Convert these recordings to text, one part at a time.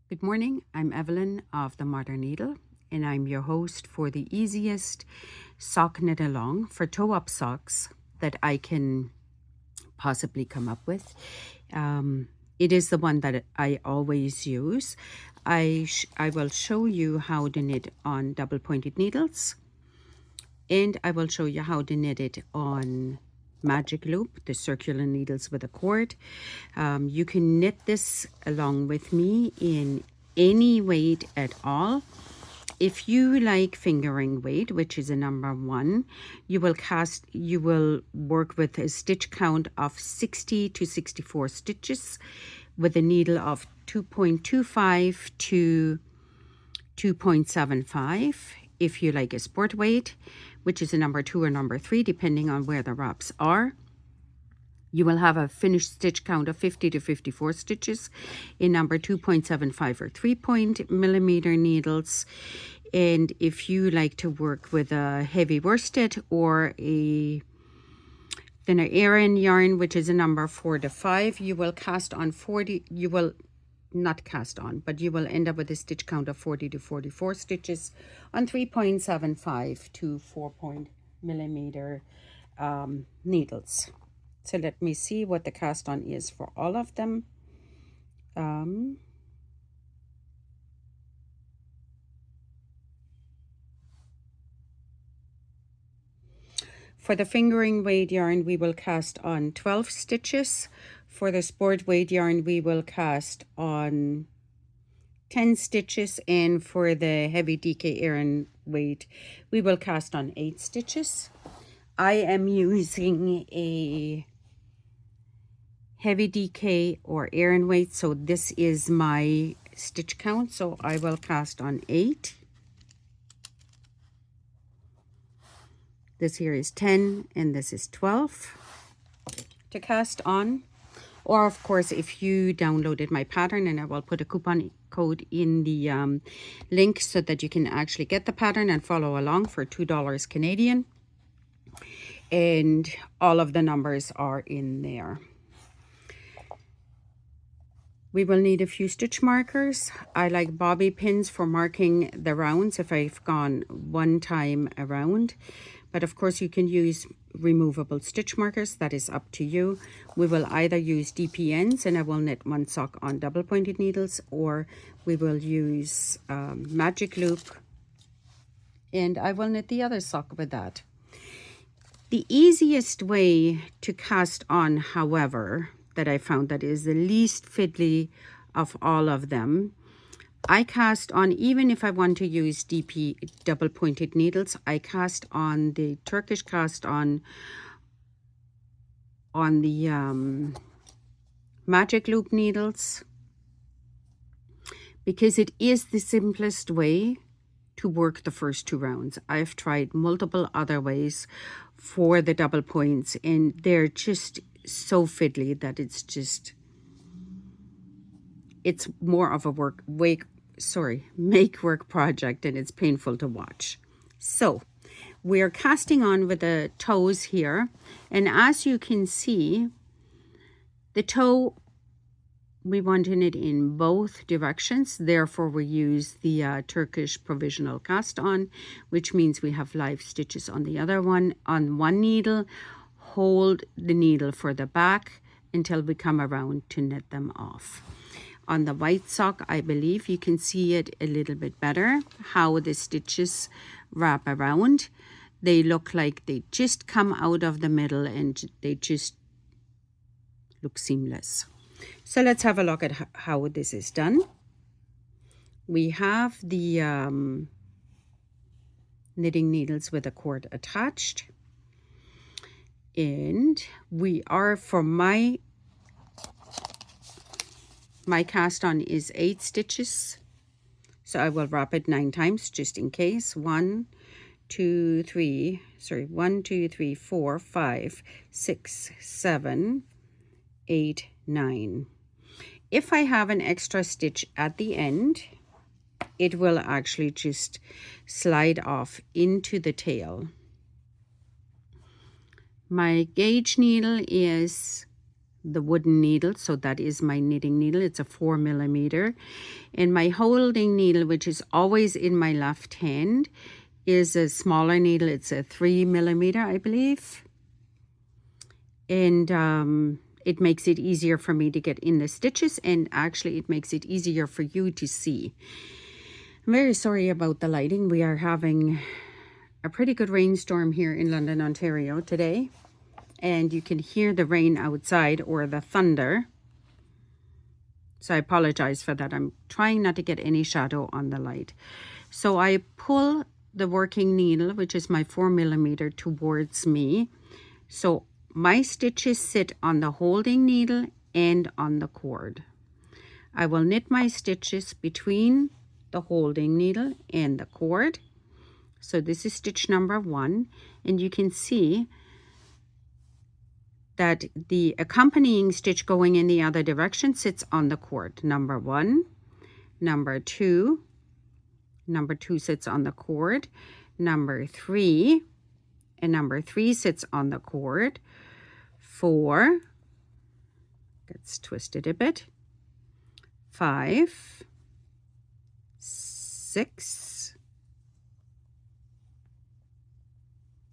Good morning, I'm Evelyn of the Modern Needle, and I'm your host for the easiest sock knit along for toe-up socks that I can possibly come up with. It is the one that I always use. I will show you how to knit on double pointed needles, and I will show you how to knit it on magic loop, the circular needles with a cord. You can knit this along with me in any weight at all. If you like fingering weight, which is a number 1, you will work with a stitch count of 60 to 64 stitches with a needle of 2.25 to 2.75. If you like a sport weight, which is a number 2 or number 3, depending on where the wraps are, you will have a finished stitch count of 50 to 54 stitches in number 2.75 or 3-millimeter needles. And if you like to work with a heavy worsted or a thinner Arian yarn, which is a number 4 to 5, you will cast on 40, you will not cast on, but you will end up with a stitch count of 40 to 44 stitches on 3.75 to 4-millimeter needles. So let me see what the cast on is for all of them. For the fingering weight yarn, we will cast on 12 stitches. For the sport weight yarn, we will cast on 10 stitches. And for the heavy DK Arian weight, we will cast on 8 stitches. I am using a heavy DK or Arian weight, so this is my stitch count. So I will cast on 8. This here is 10 and this is 12 to cast on. Or of course, if you downloaded my pattern, and I will put a coupon code in the link so that you can actually get the pattern and follow along for $2 Canadian. And all of the numbers are in there. We will need a few stitch markers. I like bobby pins for marking the rounds if I've gone one time around. But of course you can use removable stitch markers. That is up to you. We will either use DPNs, and I will knit one sock on double pointed needles, or we will use magic loop, and I will knit the other sock with that. The easiest way to cast on, however, that I found that is the least fiddly of all of them, I cast on, even if I want to use DP double pointed needles, I cast on the Turkish cast on the magic loop needles, because it is the simplest way to work the first 2 rounds. I've tried multiple other ways for the double points, and they're just so fiddly that it's more of a make work project, and it's painful to watch. So we're casting on with the toes here, and as you can see, the toe, we want it in both directions. Therefore we use the Turkish provisional cast on, which means we have live stitches on the other one. On one needle, hold the needle for the back until we come around to knit them off. On the white sock, I believe you can see it a little bit better, how the stitches wrap around. They look like they just come out of the middle, and they just look seamless. So let's have a look at how this is done. We have the knitting needles with a cord attached. And we are, for my cast on is 8 stitches, so I will wrap it 9 times just in case. 1 2 3 4 5 6 7 8 9. If I have an extra stitch at the end, it will actually just slide off into the tail. My gauge needle is the wooden needle. So that is my knitting needle. It's a 4mm. And my holding needle, which is always in my left hand, is a smaller needle. It's a 3mm, I believe. And it makes it easier for me to get in the stitches, and actually it makes it easier for you to see. I'm very sorry about the lighting. We are having a pretty good rainstorm here in London, Ontario today. And you can hear the rain outside, or the thunder. So I apologize for that. I'm trying not to get any shadow on the light. So I pull the working needle, which is my 4mm, towards me. So my stitches sit on the holding needle and on the cord. I will knit my stitches between the holding needle and the cord. So this is stitch number 1, and you can see that the accompanying stitch going in the other direction sits on the cord. Number 1, number 2, number 2 sits on the cord, number 3, and number 3 sits on the cord. 4, gets twisted a bit, 5, 6,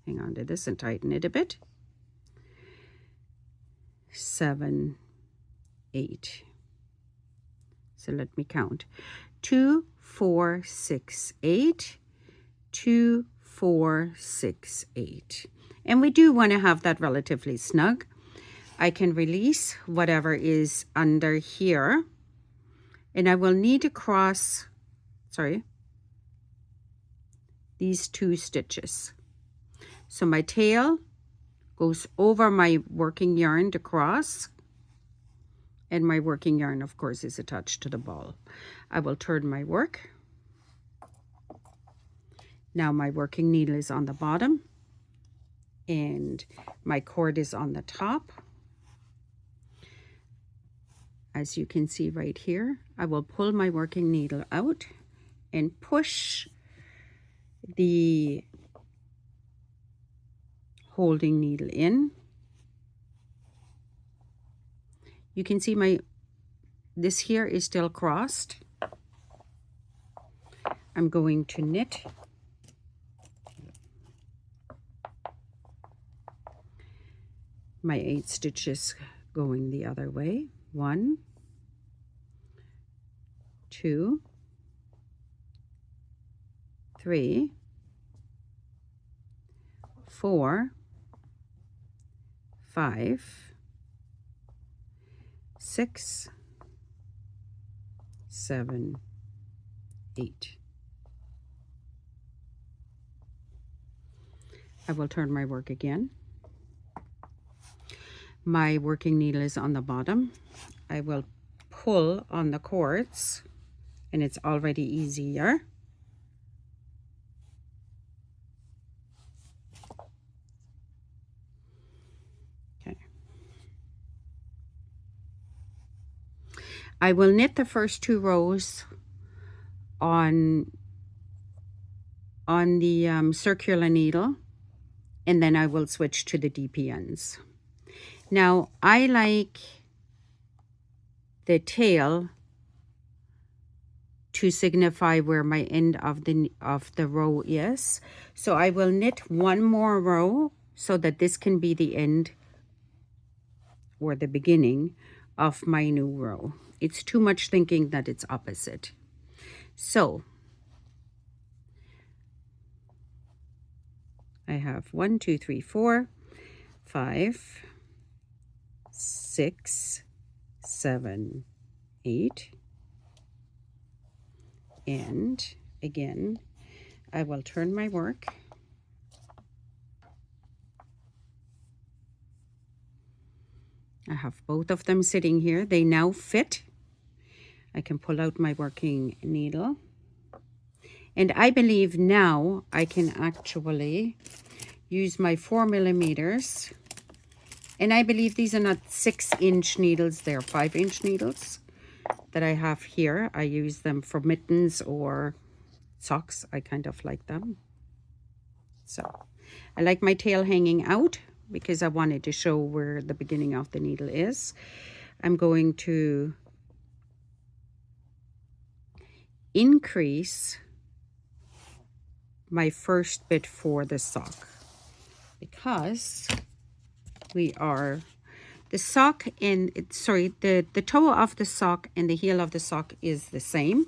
hang on to this and tighten it a bit, 7, 8. So let me count. 2, 4, 6, 8. 2, 4, 6, 8. And we do want to have that relatively snug. I can release whatever is under here. And I will need to cross, these 2 stitches. So my tail goes over my working yarn to cross, and my working yarn, of course, is attached to the ball. I will turn my work. Now my working needle is on the bottom and my cord is on the top. As you can see right here, I will pull my working needle out and push the holding needle in. You can see this here is still crossed. I'm going to knit my 8 stitches going the other way. 1, 2, 3, 4, 5, 6, 7, 8. I will turn my work again. My working needle is on the bottom. I will pull on the cords, and it's already easier. Okay. I will knit the first 2 rows on the circular needle, and then I will switch to the DPNs. Now I like the tail to signify where my end of the row is. So I will knit 1 more row so that this can be the end or the beginning of my new row. It's too much thinking that it's opposite. So I have 1, 2, 3, 4, 5, 6, 7, 8, and again I will turn my work. I have both of them sitting here. They now fit. I can pull out my working needle, and I believe now I can actually use my 4mm. And I believe these are not 6-inch needles, they're 5-inch needles that I have here. I use them for mittens or socks. I kind of like them. So I like my tail hanging out because I wanted to show where the beginning of the needle is. I'm going to increase my first bit for the sock, because we are the sock and the toe of the sock and the heel of the sock is the same,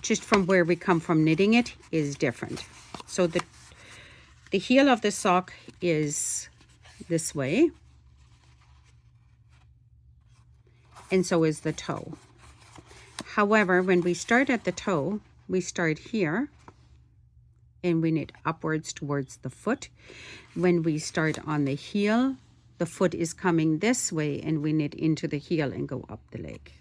just from where we come from knitting it is different. So the heel of the sock is this way, and so is the toe. However, when we start at the toe, we start here and we knit upwards towards the foot. When we start on the heel, the foot is coming this way and we knit into the heel and go up the leg.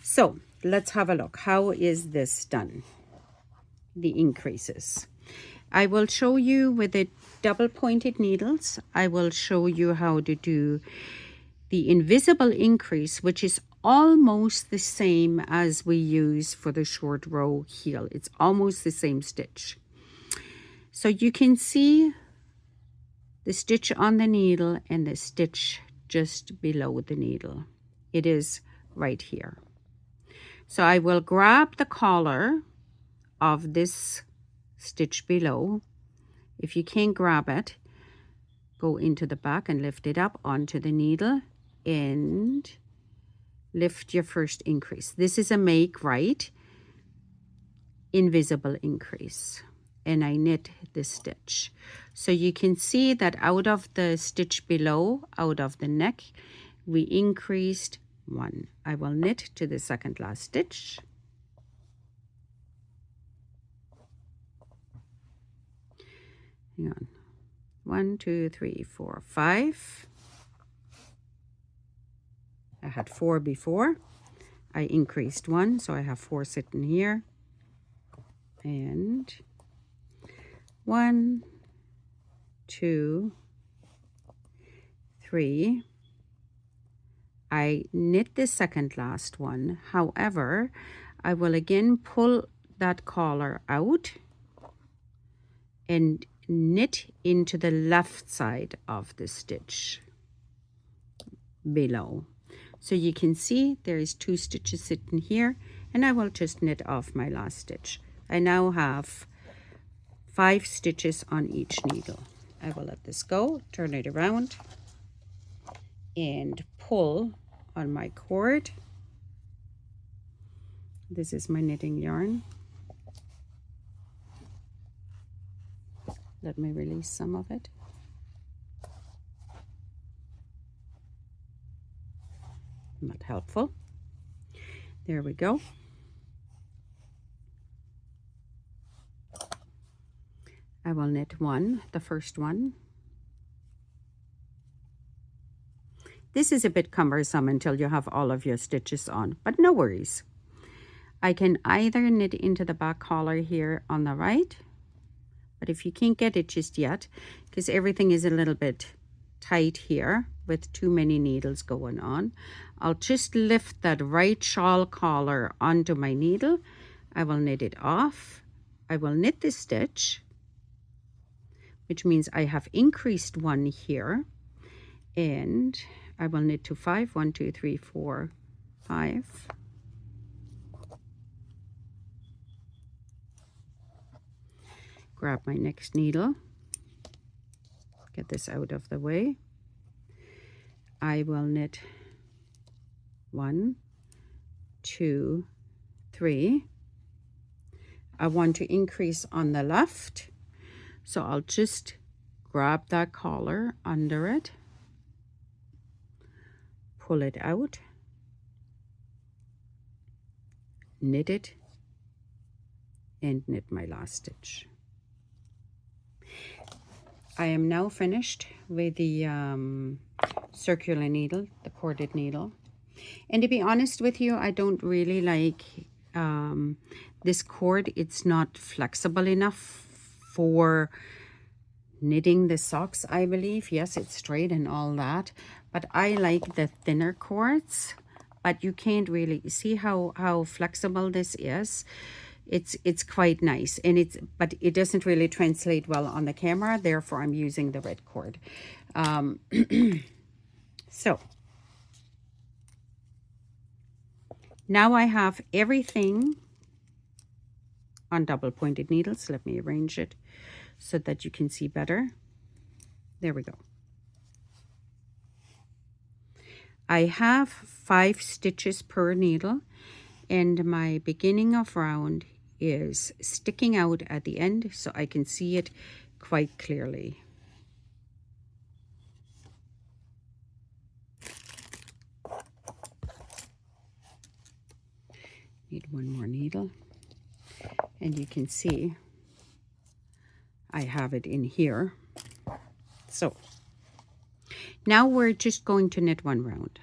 So let's have a look. How is this done? The increases. I will show you with the double pointed needles. I will show you how to do the invisible increase, which is almost the same as we use for the short row heel. It's almost the same stitch. So you can see the stitch on the needle and the stitch just below the needle. It is right here. So I will grab the collar of this stitch below. If you can't grab it, go into the back and lift it up onto the needle and lift your first increase. This is a make right invisible increase, and I knit this stitch. So you can see that out of the stitch below, out of the neck, we increased 1. I will knit to the second last stitch. Hang on. 1, 2, 3, 4, 5. I had 4 before. I increased 1, so I have 4 sitting here. And 1, 2, 3. I knit the second last one. However, I will again pull that collar out and knit into the left side of the stitch below. So you can see there is 2 stitches sitting here, and I will just knit off my last stitch. I now have 5 stitches on each needle. I will let this go, turn it around, and pull on my cord. This is my knitting yarn. Let me release some of it. Not helpful. There we go. I will knit 1, the first one. This is a bit cumbersome until you have all of your stitches on, but no worries. I can either knit into the back collar here on the right, but if you can't get it just yet, because everything is a little bit tight here with too many needles going on, I'll just lift that right shawl collar onto my needle. I will knit it off. I will knit this stitch, which means I have increased 1 here, and I will knit to 5. 1, 2, 3, 4, 5. Grab my next needle, get this out of the way. I will knit 1, 2, 3. I want to increase on the left, so I'll just grab that collar under it, pull it out, knit it, and knit my last stitch. I am now finished with the circular needle, the corded needle. And to be honest with you, I don't really like this cord. It's not flexible enough for knitting the socks, I believe. Yes, it's straight and all that, but I like the thinner cords. But you can't really see how flexible this is. it's quite nice, and but it doesn't really translate well on the camera, therefore I'm using the red cord. So now I have everything on double pointed needles. Let me arrange it so that you can see better. There we go. I have 5 stitches per needle, and my beginning of round is sticking out at the end so I can see it quite clearly. Need one more needle, and you can see I have it in here. So now we're just going to knit 1 round.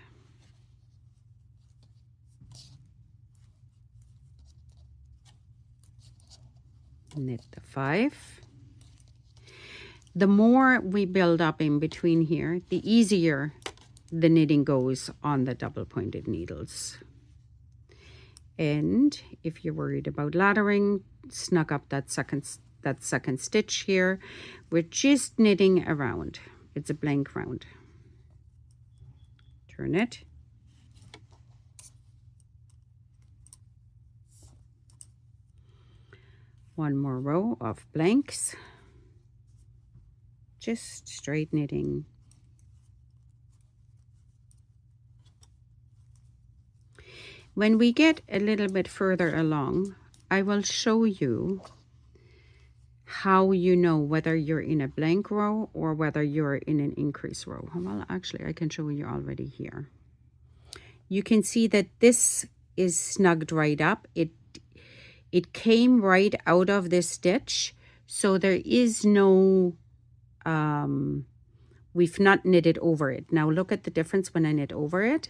Knit the 5. The more we build up in between here, the easier the knitting goes on the double pointed needles. And if you're worried about laddering, snug up that second stitch here. We're just knitting around. It's a blank round. Turn it. One more row of blanks. Just straight knitting. When we get a little bit further along, I will show you how you know whether you're in a blank row or whether you're in an increase row. Well, actually, I can show you already here. You can see that this is snugged right up. It came right out of this stitch, so there is no, we've not knitted over it. Now look at the difference when I knit over it.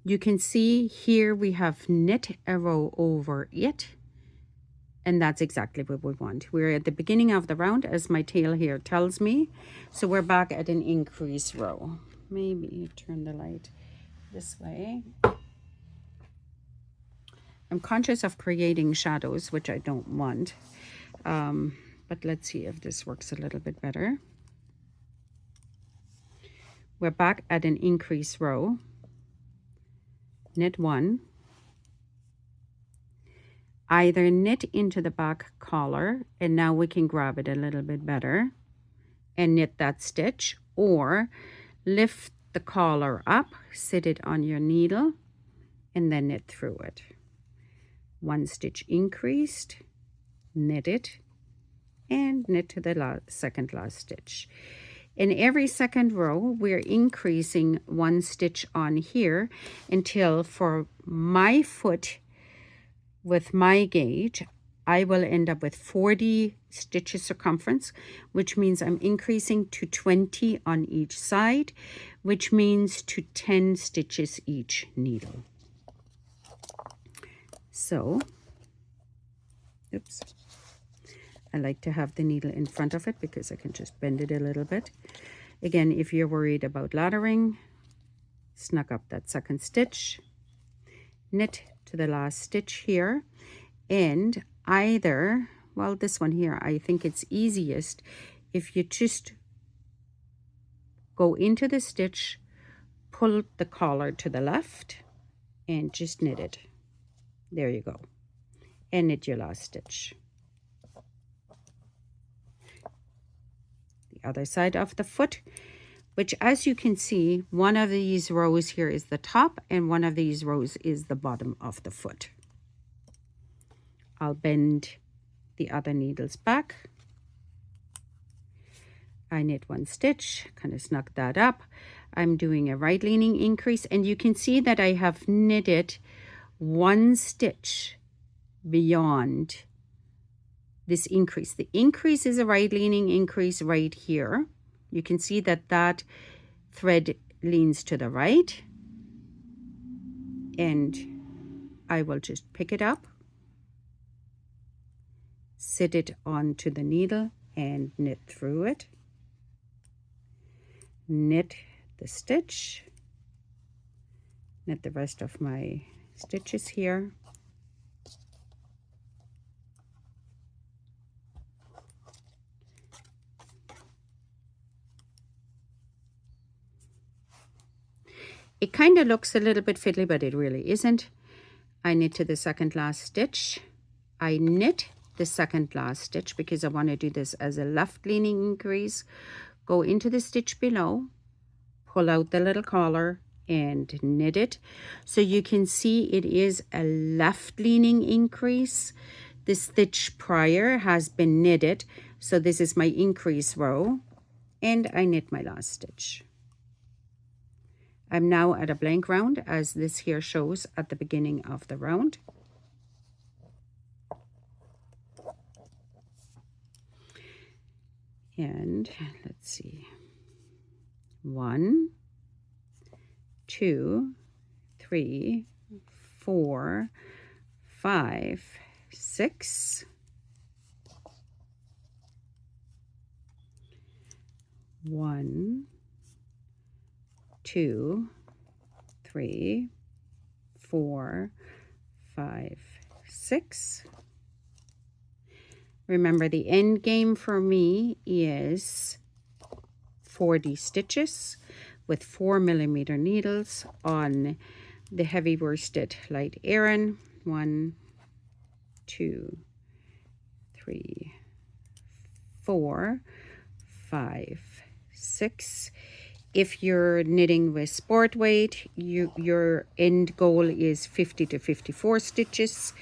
You can see here we have knit a row over it, and that's exactly what we want. We're at the beginning of the round, as my tail here tells me, so we're back at an increase row. Maybe turn the light this way. I'm conscious of creating shadows, which I don't want, but let's see if this works a little bit better. We're back at an increase row. Knit 1, either knit into the back collar, and now we can grab it a little bit better and knit that stitch, or lift the collar up, sit it on your needle, and then knit through it. 1 stitch increased, knit it, and knit to the second last stitch. In every second row, we're increasing 1 stitch on here until, for my foot with my gauge, I will end up with 40 stitches circumference, which means I'm increasing to 20 on each side, which means to 10 stitches each needle. So, oops. I like to have the needle in front of it because I can just bend it a little bit. Again, if you're worried about laddering, snug up that second stitch, knit to the last stitch here, and either, well, this one here, I think it's easiest if you just go into the stitch, pull the collar to the left, and just knit it. There you go. And knit your last stitch. Other side of the foot, which, as you can see, one of these rows here is the top and one of these rows is the bottom of the foot. I'll bend the other needles back. I knit 1 stitch, kind of snug that up. I'm doing a right leaning increase, and you can see that I have knitted 1 stitch beyond this increase. The increase is a right leaning increase right here. You can see that that thread leans to the right, and I will just pick it up, sit it onto the needle and knit through it, knit the stitch, knit the rest of my stitches here. It kind of looks a little bit fiddly, but it really isn't. I knit to the second last stitch. I knit the second last stitch because I want to do this as a left leaning increase. Go into the stitch below, pull out the little collar and knit it. So you can see it is a left leaning increase. The stitch prior has been knitted. So this is my increase row and I knit my last stitch. I'm now at a blank round as this here shows at the beginning of the round. And let's see, 1, 2, 3, 4, 5, 6. 1, 2, 3, 4, 5, 6. Remember, the end game for me is 40 stitches with 4mm needles on the heavy worsted light Arian. 1, 2, 3, 4, 5, 6. If you're knitting with sport weight, your end goal is 50 to 54 stitches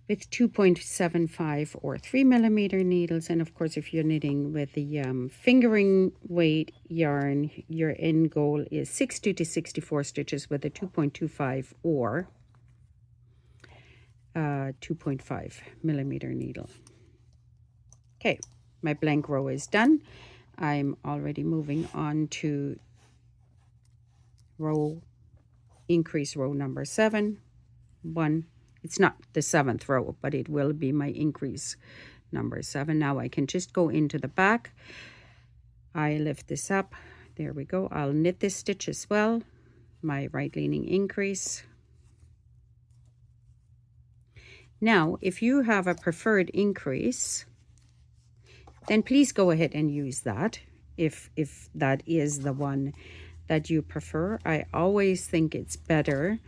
with 2.75 or 3mm needles. And of course, if you're knitting with the fingering weight yarn, your end goal is 60 to 64 stitches with a 2.25 or 2.5mm needle. Okay, my blank row is done. I'm already moving on to increase row number 7. 1. It's not the 7th row, but it will be my increase number 7. Now I can just go into the back. I lift this up. There we go. I'll knit this stitch as well. My right leaning increase. Now, if you have a preferred increase, then please go ahead and use that if that is the one that you prefer. I always think it's better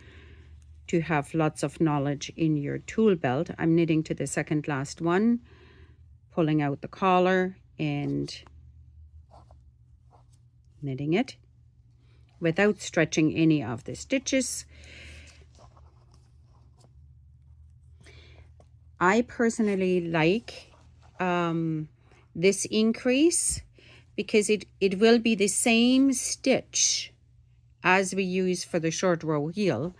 to have lots of knowledge in your tool belt. I'm knitting to the second last one, pulling out the collar and knitting it without stretching any of the stitches. I personally like this increase because it will be the same stitch as we use for the short row heel.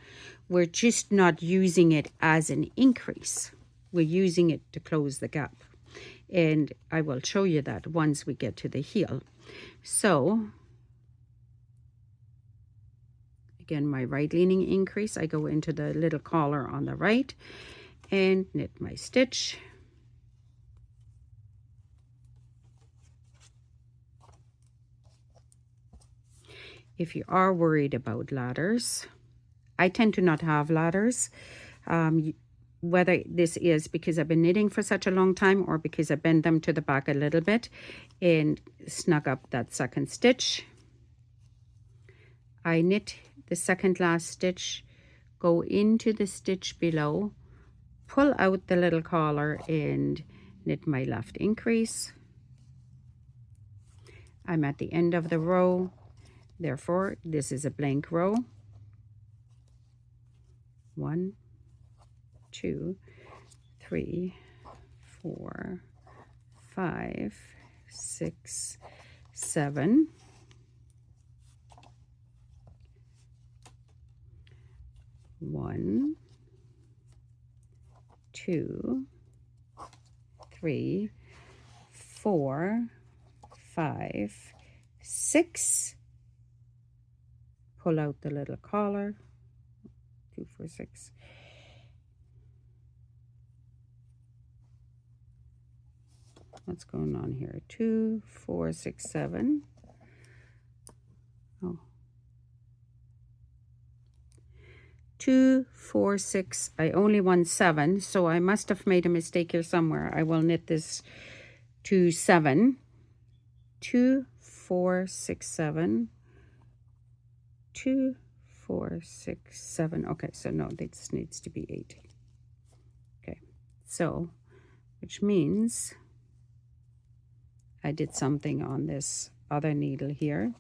We're just not using it as an increase. We're using it to close the gap. And I will show you that once we get to the heel. So, again, my right leaning increase, I go into the little collar on the right and knit my stitch. If you are worried about ladders, I tend to not have ladders, whether this is because I've been knitting for such a long time or because I bend them to the back a little bit and snug up that second stitch. I knit the second last stitch, go into the stitch below, pull out the little collar and knit my left increase. I'm at the end of the row, therefore this is a blank row. 1, 2, 3, 4, 5, 6, 7. 1, 2, 3, 4, 5, 6. Pull out the little collar. 2, 4, 6. What's going on here? 2, 4, 6, 7. Oh. 2, 4, 6. I only want 7, so I must have made a mistake here somewhere. I will knit this to 7. 2, 4, 6, 7. 2, 4, 6, 7. Okay, so no, this needs to be 8. Okay, so which means I did something on this other needle here.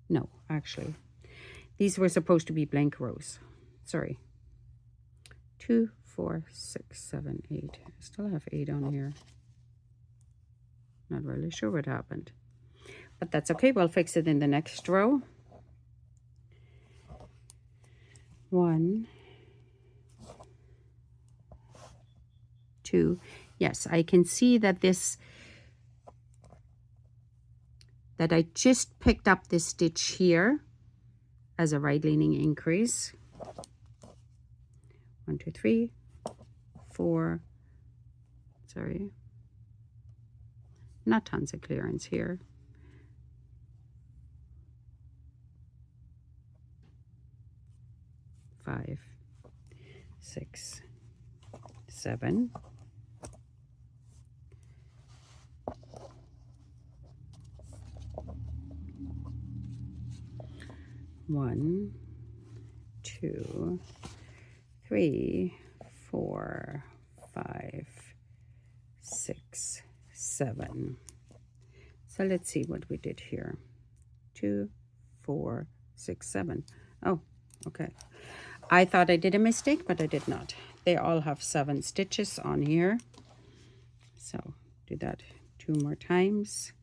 No, actually, these were supposed to be blank rows. Sorry. 2, 4, 6, 7, 8. I still have 8 on here. Not really sure what happened, but that's okay. We'll fix it in the next row. 1, 2. Yes, I can see that that I just picked up this stitch here as a right leaning increase. 1, 2, 3, 4. Sorry, not tons of clearance here. 5, 6, 7. 1, 2, 3, 4, 5, 6, 7. So let's see what we did here. 2, 4, 6, 7. Oh, okay. I thought I did a mistake, but I did not. They all have 7 stitches on here. So do that 2 more times.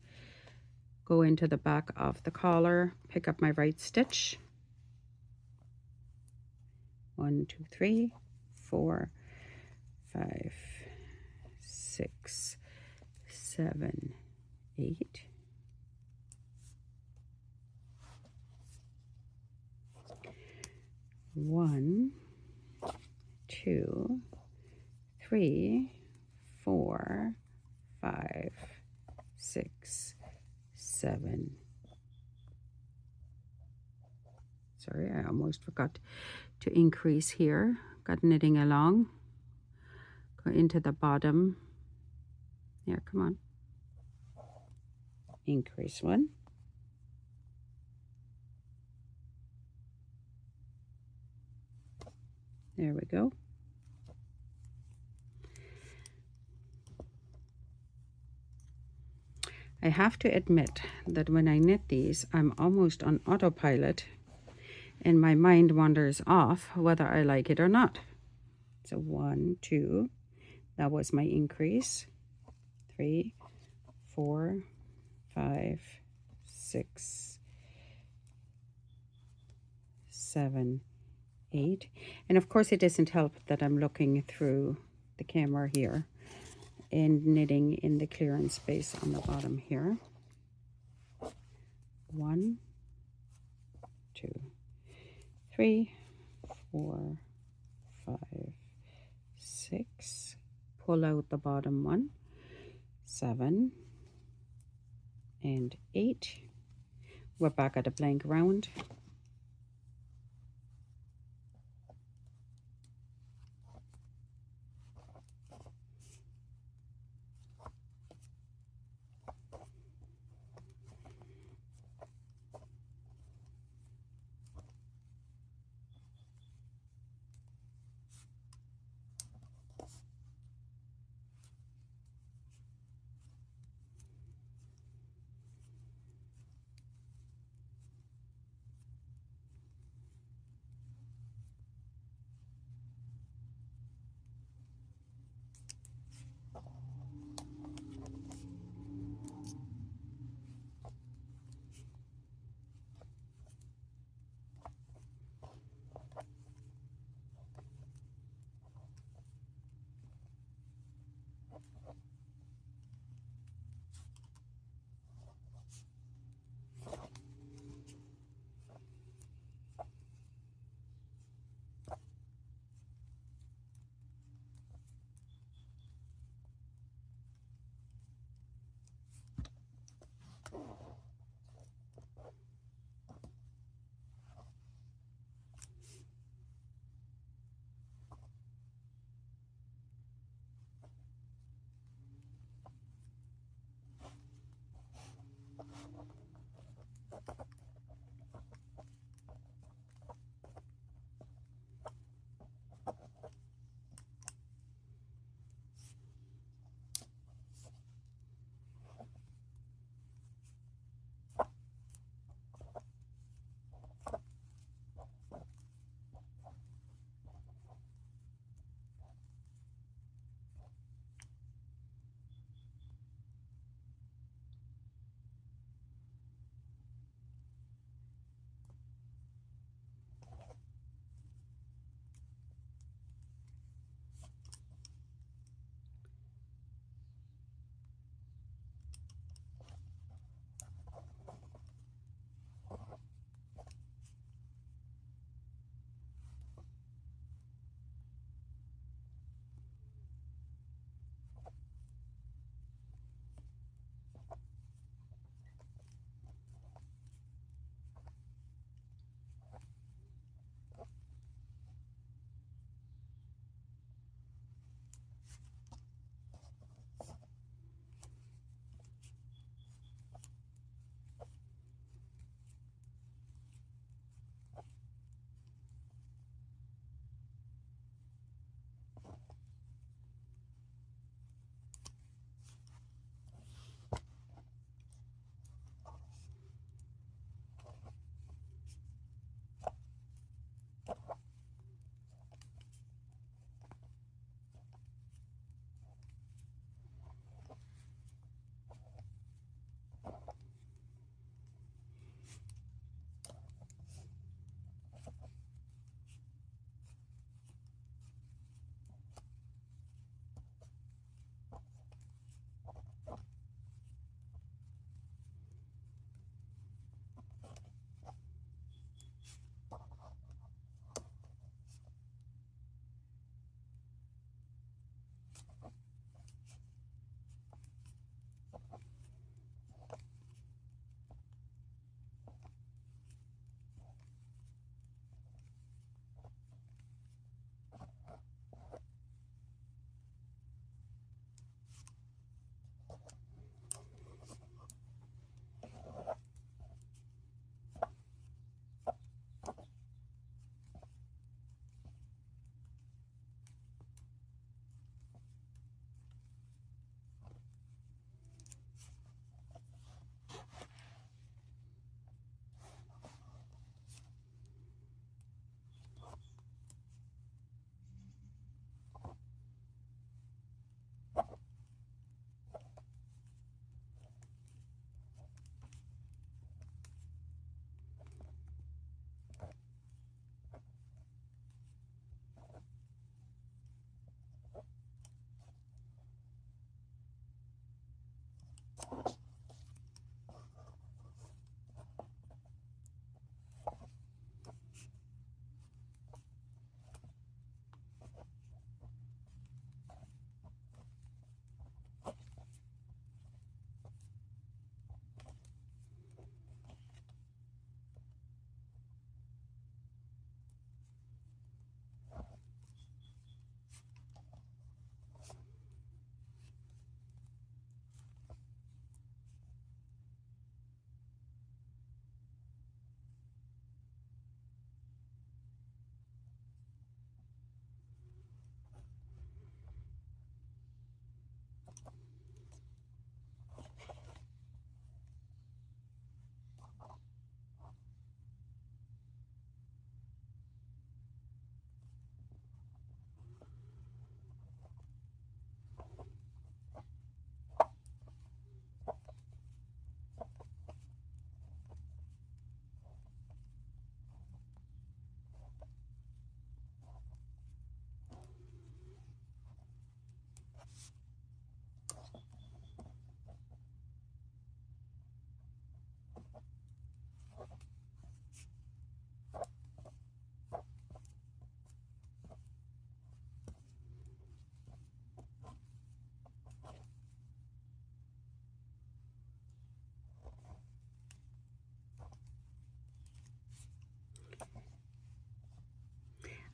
Go into the back of the collar, pick up my right stitch. 1, 2, 3, 4, 5, 6, 7, 8. 1, 2, 3, 4, 5, 6, 7. Sorry, I almost forgot to increase here. Got knitting along. Go into the bottom. Here, come on. Increase 1. There we go. I have to admit that when I knit these, I'm almost on autopilot and my mind wanders off whether I like it or not. So 1, 2, that was my increase. 3, 4, 5, 6, 7, 8. And of course it doesn't help that I'm looking through the camera here and knitting in the clearance space on the bottom here. 1, 2, 3, 4, 5, 6. Pull out the bottom one. 7 and 8. We're back at a blank round.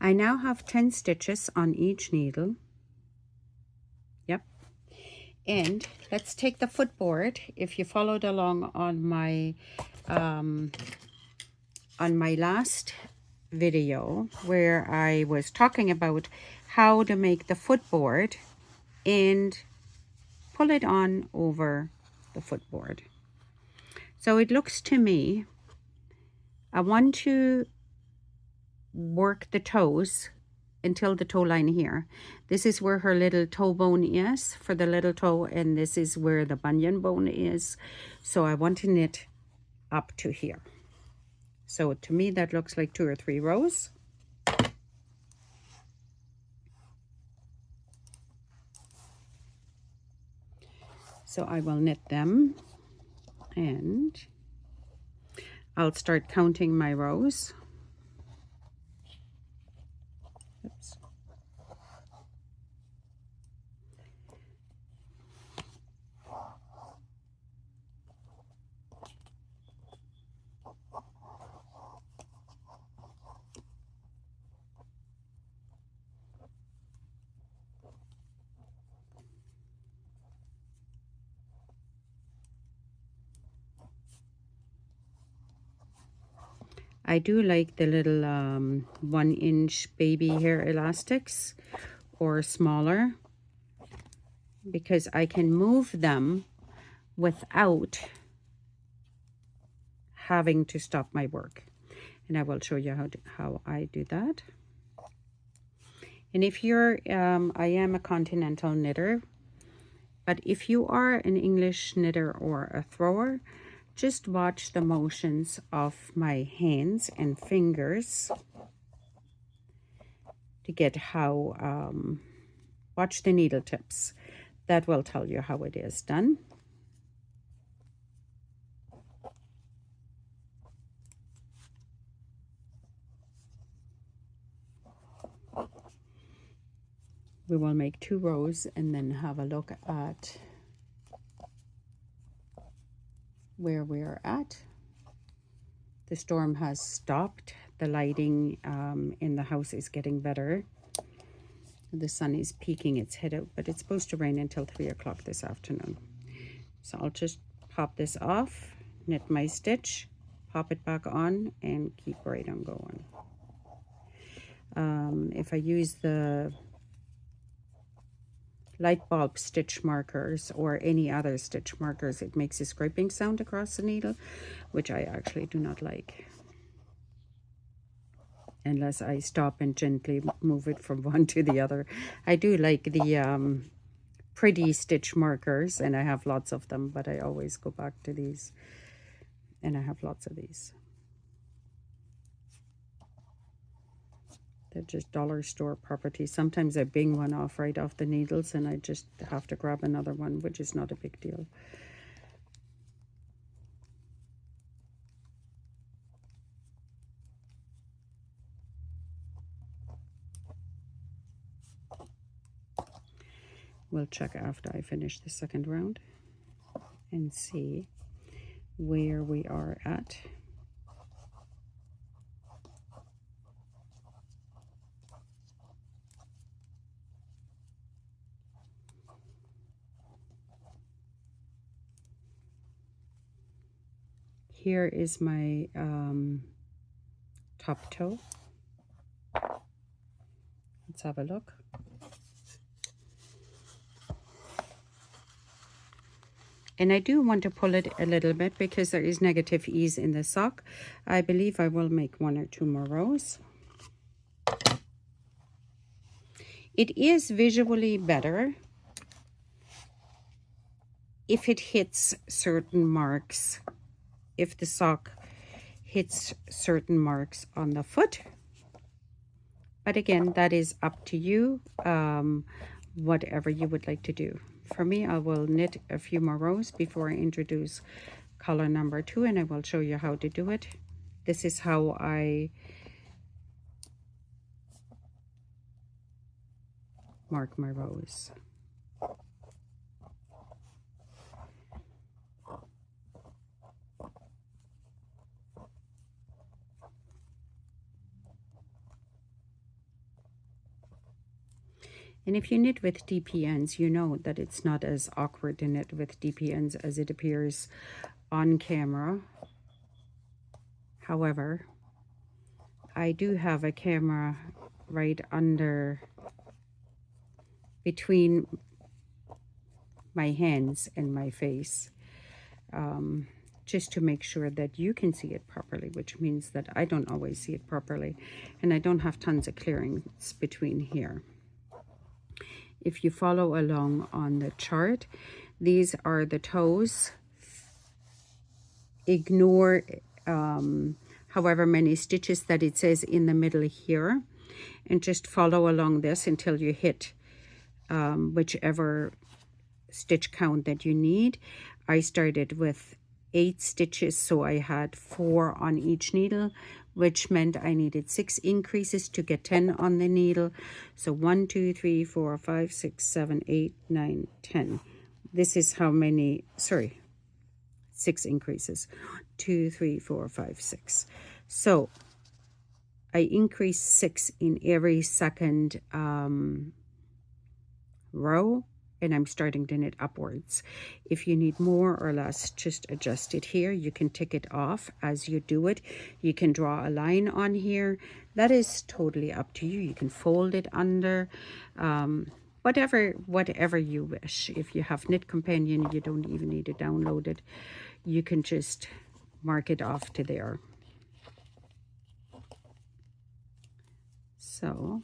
I now have 10 stitches on each needle. Yep. And let's take the footboard. If you followed along on my last video where I was talking about how to make the footboard and pull it on over the footboard. So it looks to me, I want to work the toes until the toe line here. This is where her little toe bone is for the little toe, and this is where the bunion bone is. So I want to knit up to here. So to me that looks like 2 or 3 rows. So I will knit them, and I'll start counting my rows. Oops. I do like the little 1-inch baby hair elastics or smaller, because I can move them without having to stop my work. And I will show you how I do that. And if you're, I am a continental knitter, but if you are an English knitter or a thrower, just watch the motions of my hands and fingers to get how, watch the needle tips. That will tell you how it is done. we will make 2 rows and then have a look at where we're at. The storm has stopped. The lighting in the house is getting better. The sun is peeking its head out, but it's supposed to rain until 3 o'clock this afternoon. So I'll just pop this off, knit my stitch, pop it back on, and keep right on going. If I use the light bulb stitch markers or any other stitch markers, it makes a scraping sound across the needle, which I actually do not like, unless I stop and gently move it from one to the other. I do like the pretty stitch markers, and I have lots of them, but I always go back to these, and I have lots of these. They're just dollar store property. Sometimes I bing one off right off the needles, and I just have to grab another one, which is not a big deal. We'll check after I finish the second round and see where we are at. Here is my top toe. Let's have a look. And I do want to pull it a little bit because there is negative ease in the sock. I believe I will make 1 or 2 more rows. It is visually better if it hits certain marks, if the sock hits certain marks on the foot. But again, that is up to you, whatever you would like to do. For me, I will knit a few more rows before I introduce color number 2, and I will show you how to do it. This is how I mark my rows. And if you knit with DPNs, you know that it's not as awkward to knit with DPNs as it appears on camera. However, I do have a camera right under, between my hands and my face, just to make sure that you can see it properly, which means that I don't always see it properly, and I don't have tons of clearance between here. If you follow along on the chart, these are the toes. Ignore however many stitches that it says in the middle here, and just follow along this until you hit whichever stitch count that you need. I started with 8 stitches, so I had 4 on each needle, which meant I needed 6 increases to get 10 on the needle. So 1, 2, 3, 4, 5, 6, 7, 8, 9, 10. This is how many, 6 increases. 2, 3, 4, 5, 6. So I increased 6 in every second row, and I'm starting to knit upwards. If you need more or less, just adjust it here. You can tick it off as you do it. You can draw a line on here. That is totally up to you. You can fold it under, whatever you wish. If you have Knit Companion, you don't even need to download it. You can just mark it off to there. So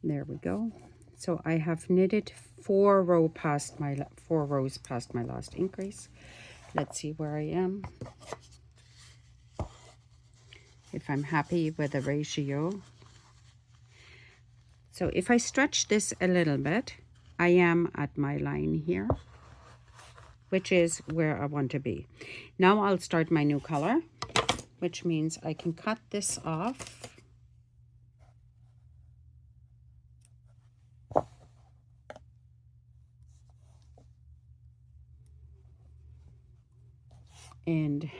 There we go. So I have knitted 4 rows past my last increase. Let's see where I am. If I'm happy with the ratio. So if I stretch this a little bit, I am at my line here, which is where I want to be. Now I'll start my new color, which means I can cut this off. And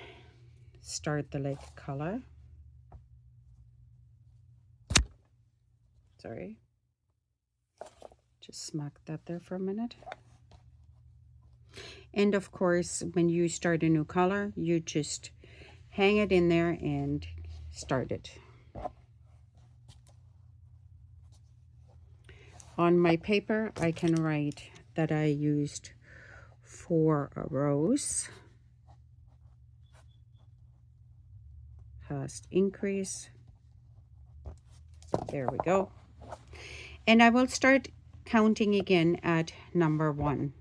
start the leg color. Sorry. Just smack that there for a minute. And of course, when you start a new color, you just hang it in there and start it. On my paper, I can write that I used 4 rows. Past increase. There we go. And I will start counting again at number 1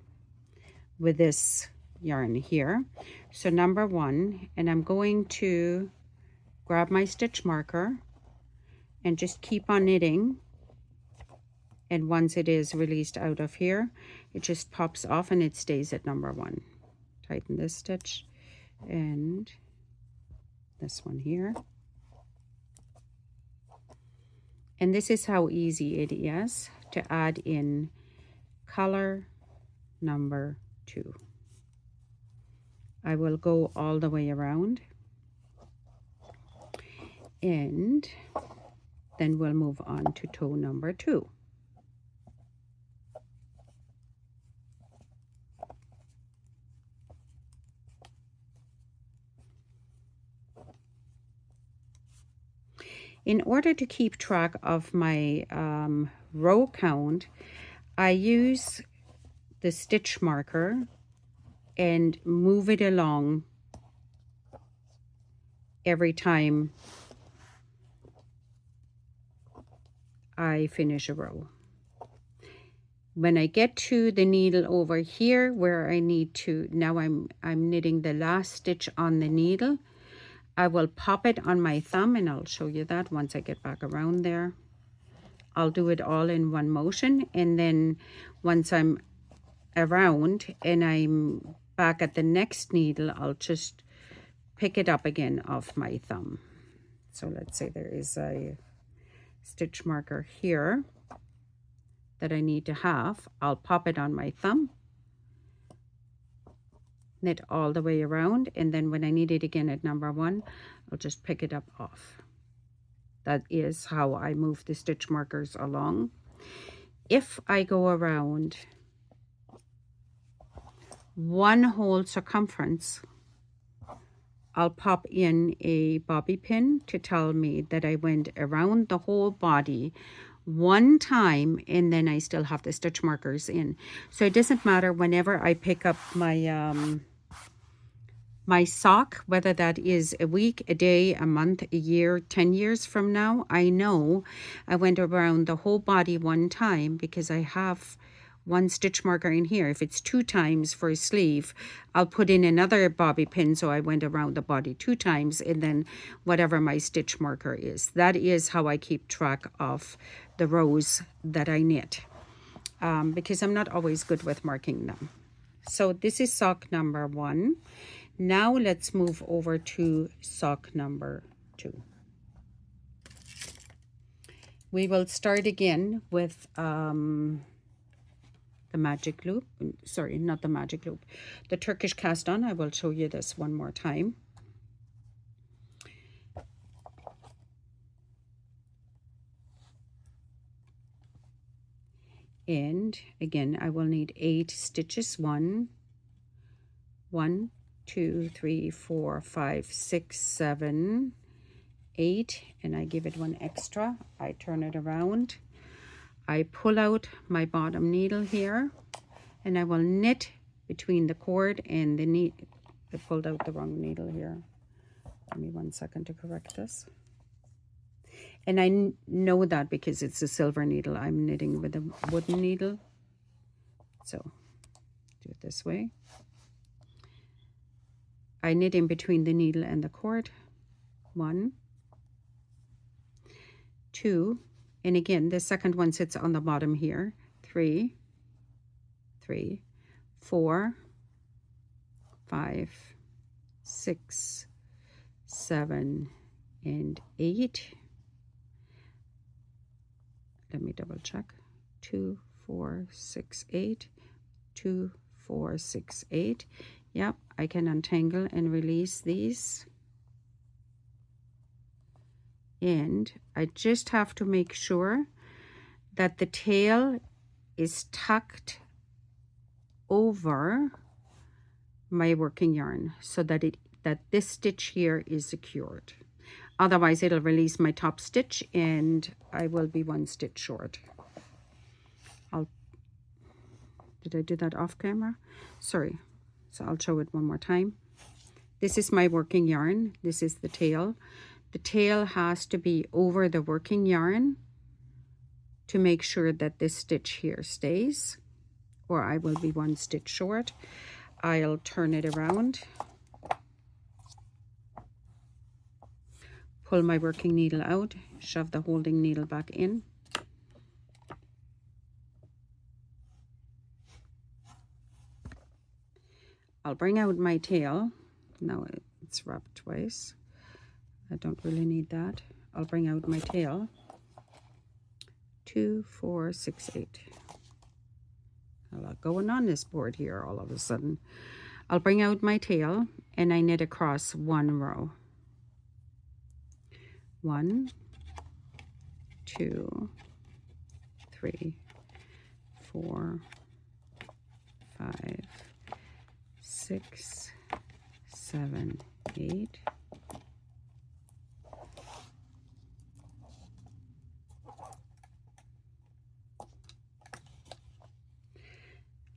with this yarn here. So number 1, and I'm going to grab my stitch marker and just keep on knitting. And once it is released out of here, it just pops off and it stays at number 1. Tighten this stitch and this one here. And this is how easy it is to add in color number 2. I will go all the way around and then we'll move on to toe number 2. In order to keep track of my row count, I use the stitch marker and move it along every time I finish a row. When I get to the needle over here where I need to, now I'm knitting the last stitch on the needle, I will pop it on my thumb, and I'll show you that once I get back around there. I'll do it all in one motion, and then once I'm around and I'm back at the next needle, I'll just pick it up again off my thumb. So let's say there is a stitch marker here that I need to have. I'll pop it on my thumb, knit all the way around, and then when I need it again at number 1, I'll just pick it up off. That is how I move the stitch markers along. If I go around 1 whole circumference, I'll pop in a bobby pin to tell me that I went around the whole body 1 time, and then I still have the stitch markers in. So it doesn't matter whenever I pick up my my sock, whether that is a week, a day, a month, a year, 10 years from now, I know I went around the whole body 1 time because I have 1 stitch marker in here. If it's 2 times for a sleeve, I'll put in another bobby pin, so I went around the body 2 times, and then whatever my stitch marker is. That is how I keep track of the rows that I knit, because I'm not always good with marking them. So this is sock number 1. Now let's move over to sock number 2. We will start again with the magic loop. Sorry, not the magic loop. The Turkish cast on. I will show you this one more time. And again, I will need 8 stitches. 1, 2, 3, 4, 5, 6, 7, 8, and I give it 1 extra. I turn it around. I pull out my bottom needle here, and I will knit between the cord and the needle. I pulled out the wrong needle here. Give me 1 second to correct this. And I know that because it's a silver needle. I'm knitting with a wooden needle. So do it this way. I knit in between the needle and the cord. 1, 2, and again, the second one sits on the bottom here. 3, 3, 4, 5, 6, 7, and 8. Let me double check. 2, 4, 6, 8. 2, 4, 6, 8. Yep, I can untangle and release these. And I just have to make sure that the tail is tucked over my working yarn so that this stitch here is secured. Otherwise it'll release my top stitch and I will be 1 stitch short. Did I do that off camera? Sorry. So I'll show it one more time. This is my working yarn. This is the tail. The tail has to be over the working yarn to make sure that this stitch here stays, or I will be 1 stitch short. I'll turn it around, pull my working needle out, shove the holding needle back in. I'll bring out my tail. Now it's wrapped twice. I don't really need that. I'll bring out my tail. 2, 4, 6, 8. A lot going on this board here all of a sudden. I'll bring out my tail and I knit across 1 row. 1, 2, 3, 4, 5, 6, 7, 8.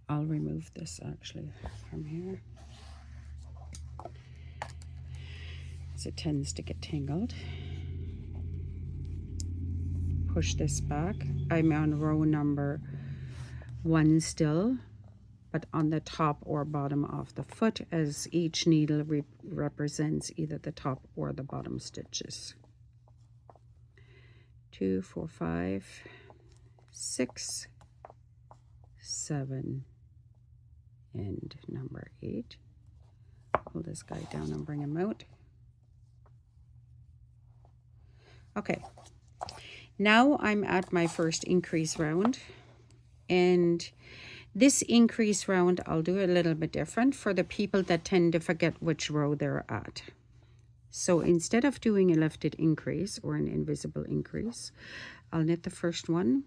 I'll remove this actually from here, as it tends to get tangled. Push this back. I'm on row number 1 still, but on the top or bottom of the foot, as each needle represents either the top or the bottom stitches. 2, 4, 5, 6, 7, and number 8. Pull this guy down and bring him out. Okay, now I'm at my first increase round, and this increase round I'll do a little bit different for the people that tend to forget which row they're at. So instead of doing a lifted increase or an invisible increase, I'll knit the first one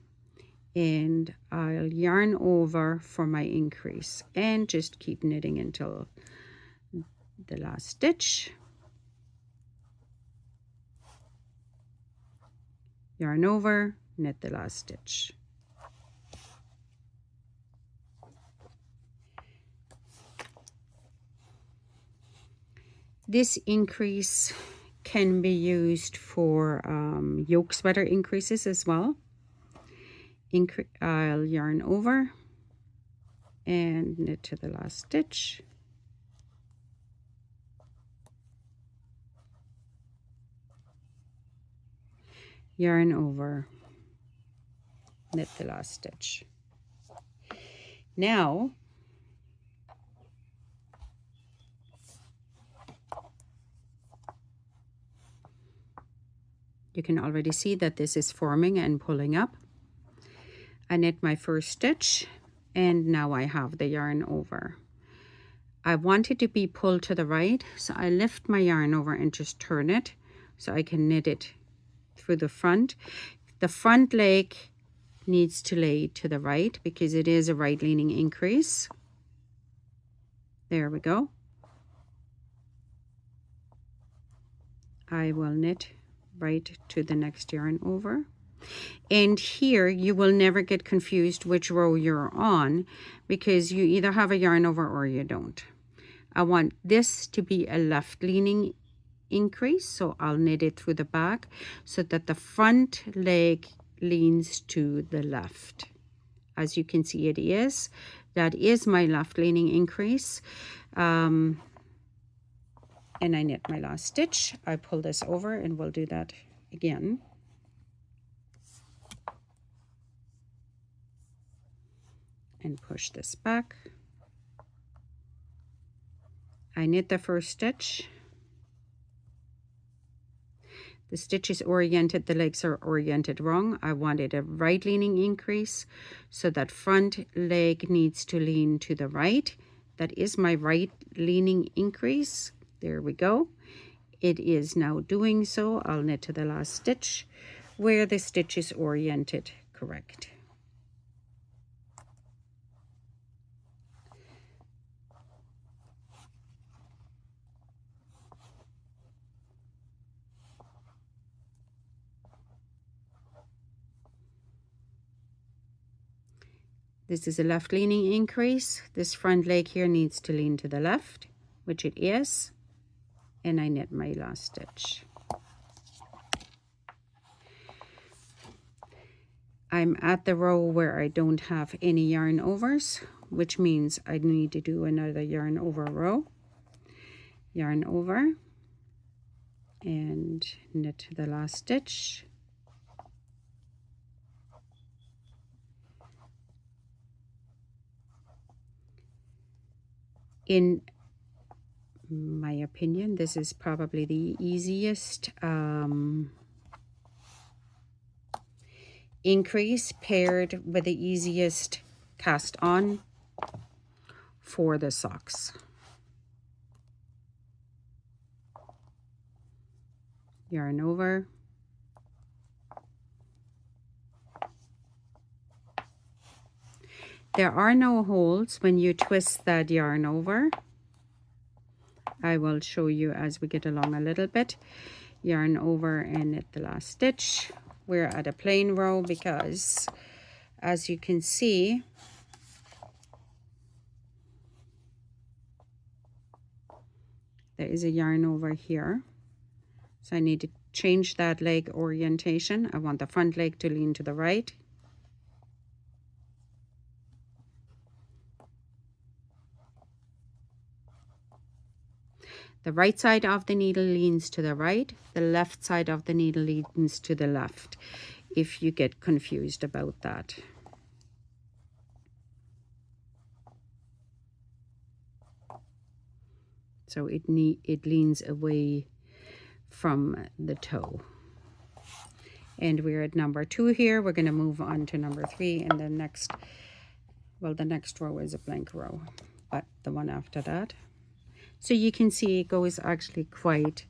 and I'll yarn over for my increase and just keep knitting until the last stitch. Yarn over, knit the last stitch. This increase can be used for yoke sweater increases as well. I'll yarn over and knit to the last stitch. Yarn over, knit the last stitch. Now you can already see that this is forming and pulling up. I knit my first stitch and now I have the yarn over. I want it to be pulled to the right, so I lift my yarn over and just turn it so I can knit it through the front. The front leg needs to lay to the right because it is a right leaning increase. There we go. I will knit right to the next yarn over. And here you will never get confused which row you're on because you either have a yarn over or you don't. I want this to be a left leaning increase, so I'll knit it through the back so that the front leg leans to the left. As you can see, it is. That is my left leaning increase. And I knit my last stitch. I pull this over and we'll do that again. And push this back. I knit the first stitch. The stitch is oriented, the legs are oriented wrong. I wanted a right leaning increase, so that front leg needs to lean to the right. That is my right leaning increase. There we go. It is now doing so. I'll knit to the last stitch where the stitch is oriented correct. This is a left leaning increase. This front leg here needs to lean to the left, which it is. And I knit my last stitch. I'm at the row where I don't have any yarn overs, which means I need to do another yarn over row. Yarn over and knit the last stitch. In my opinion, this is probably the easiest increase paired with the easiest cast on for the socks. Yarn over. There are no holes when you twist that yarn over. I will show you as we get along a little bit. Yarn over and knit the last stitch. We're at a plain row because, as you can see, there is a yarn over here. So I need to change that leg orientation. I want the front leg to lean to the right. The right side of the needle leans to the right. The left side of the needle leans to the left, if you get confused about that. So it leans away from the toe. And we're at number 2 here. We're going to move on to number 3, and the next row is a blank row, but the one after that. So you can see it goes actually quite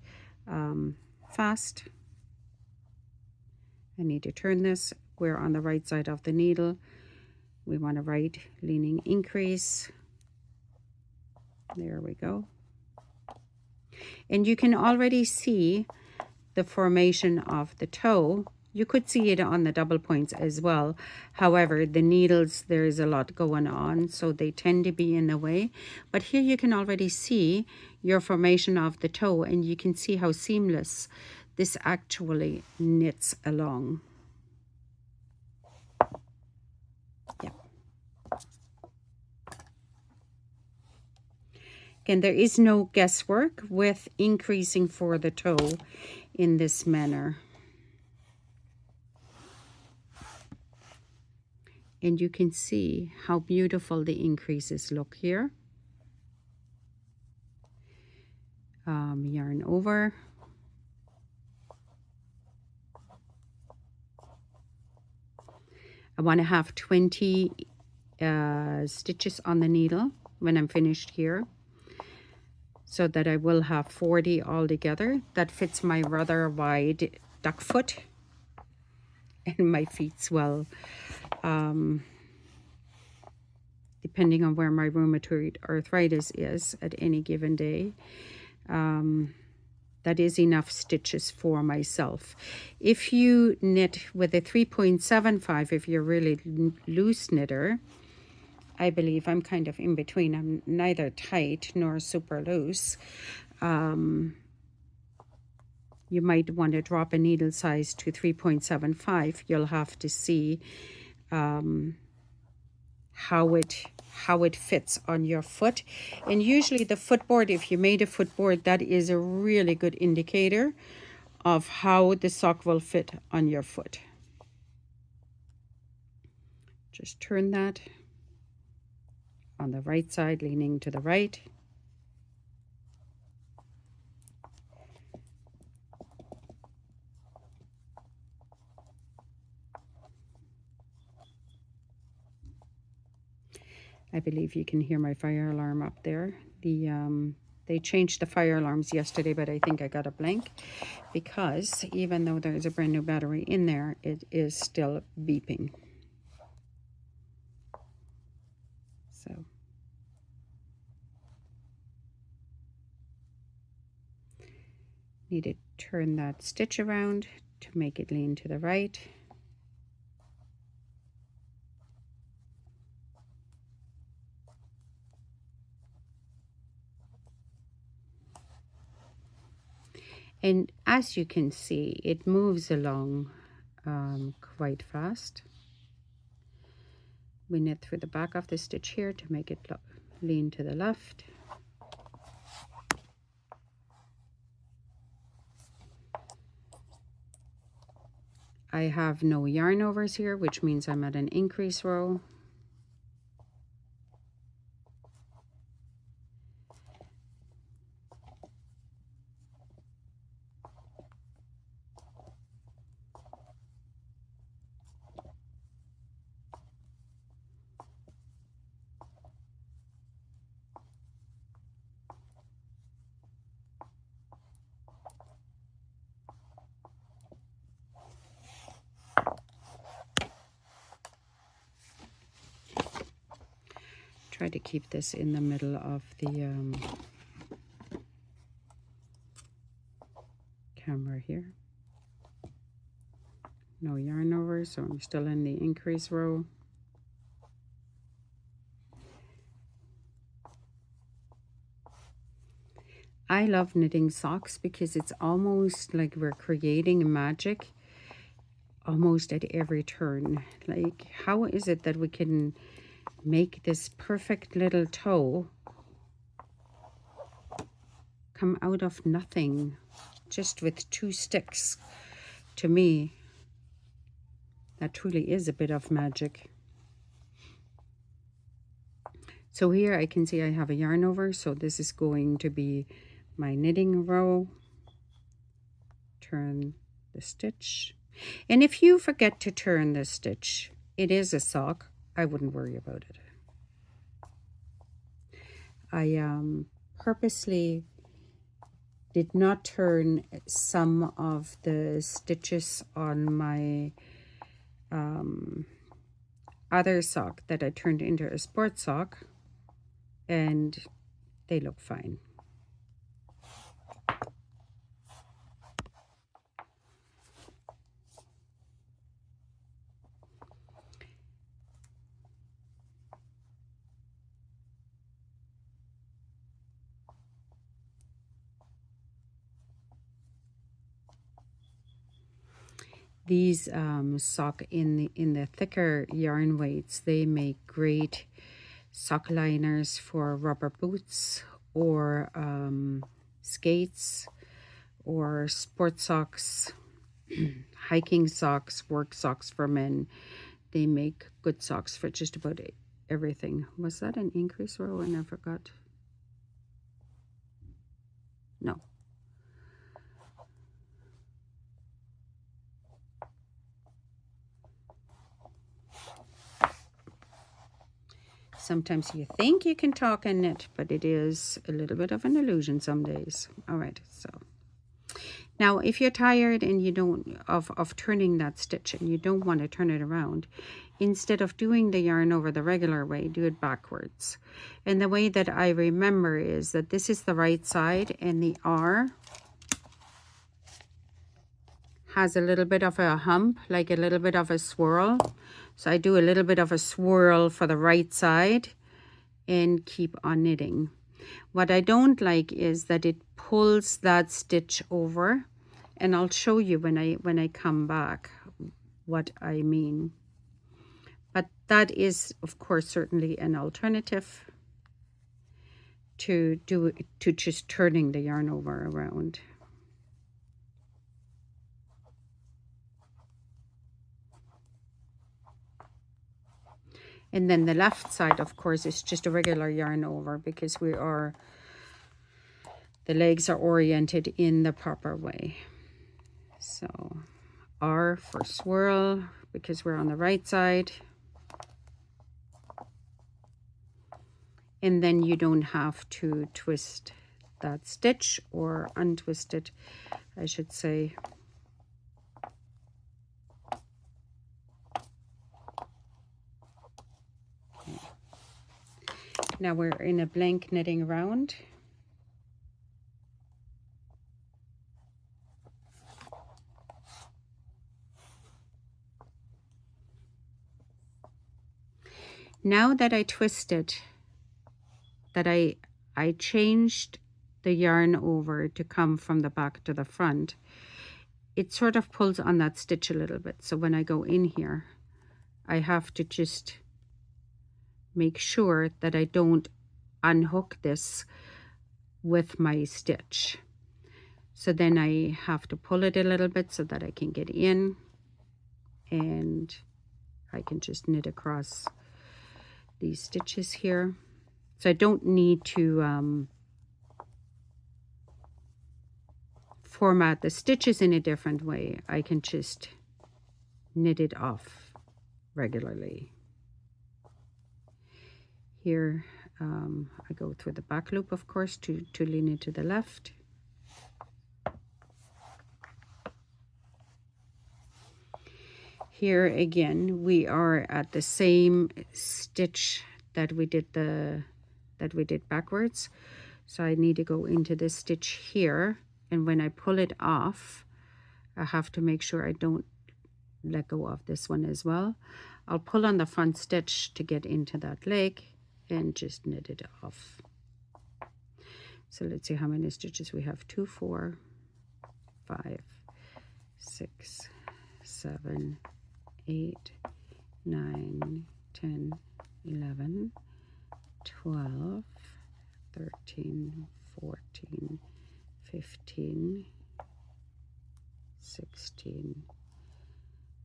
fast. I need to turn this. We're on the right side of the needle. We want a right leaning increase. There we go. And you can already see the formation of the toe. You could see it on the double points as well. However, the needles, there is a lot going on, so they tend to be in the way. But here you can already see your formation of the toe, and you can see how seamless this actually knits along. Yeah. Again, there is no guesswork with increasing for the toe in this manner. And you can see how beautiful the increases look here. Yarn over. I want to have 20 stitches on the needle when I'm finished here, so that I will have 40 altogether. That fits my rather wide duck foot and my feet swell. Depending on where my rheumatoid arthritis is at any given day. That is enough stitches for myself. If you knit with a 3.75, if you're really loose knitter, I believe I'm kind of in between. I'm neither tight nor super loose. you might want to drop a needle size to 3.75. You'll have to see how it fits on your foot. And usually the footboard, if you made a footboard, that is a really good indicator of how the sock will fit on your foot. Just turn that on the right side, leaning to the right. I believe you can hear my fire alarm up there. They changed the fire alarms yesterday, but I think I got a blank because even though there's a brand new battery in there, it is still beeping. So need to turn that stitch around to make it lean to the right. And as you can see, it moves along quite fast. We knit through the back of the stitch here to make it lean to the left. I have no yarn overs here, which means I'm at an increase row. Try to keep this in the middle of the camera here. No yarn over, so I'm still in the increase row. I love knitting socks because it's almost like we're creating magic almost at every turn. Like, how is it that we can make this perfect little toe come out of nothing just with 2 sticks? To me, that truly is a bit of magic. So here I can see I have a yarn over, so this is going to be my knitting row. Turn the stitch, and if you forget to turn the stitch, it is a sock, I wouldn't worry about it. I purposely did not turn some of the stitches on my other sock that I turned into a sports sock, and they look fine. These sock in the thicker yarn weights, they make great sock liners for rubber boots or skates or sport socks, hiking socks, work socks for men. They make good socks for just about everything. Was that an increase row? I forgot. No. Sometimes you think you can talk and knit, but it is a little bit of an illusion some days. All right, so now if you're tired and you don't of turning that stitch and you don't want to turn it around, instead of doing the yarn over the regular way, do it backwards. And the way that I remember is that this is the right side and the R has a little bit of a hump, like a little bit of a swirl. So I do a little bit of a swirl for the right side and keep on knitting. What I don't like is that it pulls that stitch over And I'll show you when I come back what I mean. But that is, of course, certainly an alternative to just turning the yarn over around. And then the left side, of course, is just a regular yarn over because the legs are oriented in the proper way. So R for swirl because we're on the right side. And then you don't have to twist that stitch, or untwist it, I should say. Okay. Now we're in a blank knitting round. Now that I twisted, that I changed the yarn over to come from the back to the front, it sort of pulls on that stitch a little bit. So when I go in here, I have to just make sure that I don't unhook this with my stitch. So then I have to pull it a little bit so that I can get in, and I can just knit across these stitches here. So I don't need to format the stitches in a different way. I can just knit it off regularly. Here I go through the back loop, of course, to lean it to the left. Here again, we are at the same stitch that we did backwards. So I need to go into this stitch here, and when I pull it off, I have to make sure I don't let go of this one as well. I'll pull on the front stitch to get into that leg and just knit it off. So let's see how many stitches we have. 2, 4, 5, 6, 7, 8, 9, 10, 11, 12, 13, 14, 15, 16,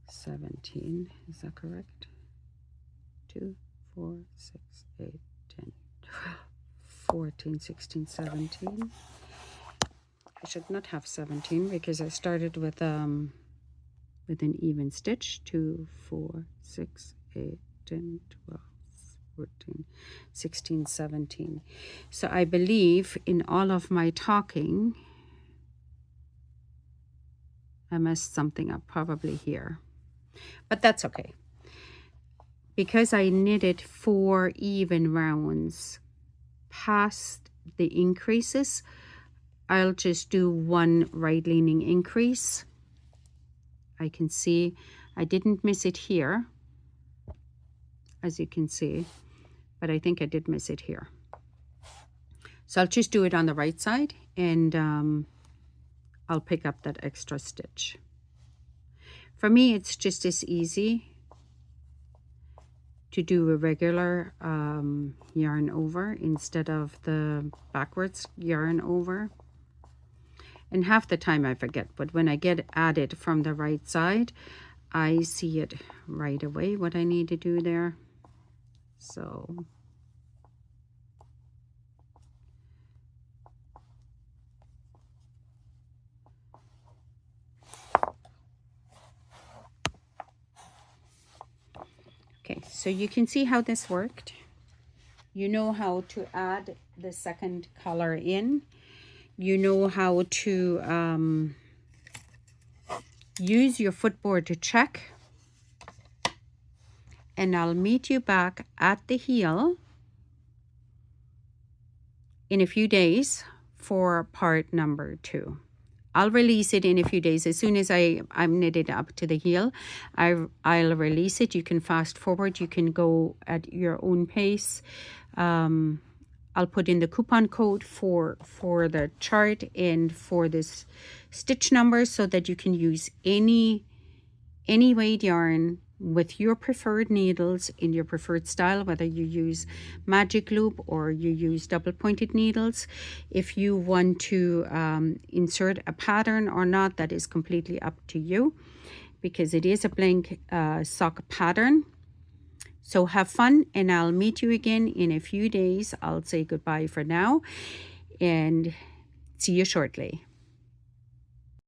17. Is that correct? 2, 4, 6, 8, 10, 12, 14, 16, 17. I should not have 17 because I started with an even stitch. 2, 4, 6, 8, 10, 12, 14, 16, 17. So I believe in all of my talking, I messed something up probably here, but that's okay. Because I knitted 4 even rounds past the increases, I'll just do 1 right leaning increase. I can see I didn't miss it here, as you can see, but I think I did miss it here. So I'll just do it on the right side, and I'll pick up that extra stitch. For me, it's just as easy to do a regular yarn over instead of the backwards yarn over. And half the time I forget, but when I get at it from the right side, I see it right away what I need to do there. So okay, so you can see how this worked. You know how to add the second color in. You know how to use your footboard to check. And I'll meet you back at the heel in a few days for part number 2. I'll release it in a few days. As soon as I'm knitted up to the heel, I'll release it. You can fast forward. You can go at your own pace. I'll put in the coupon code for the chart and for this stitch number, so that you can use any weight yarn with your preferred needles in your preferred style, whether you use magic loop or you use double pointed needles. If you want to insert a pattern or not, that is completely up to you, because it is a blank sock pattern. So have fun, and I'll meet you again in a few days. I'll say goodbye for now and see you shortly.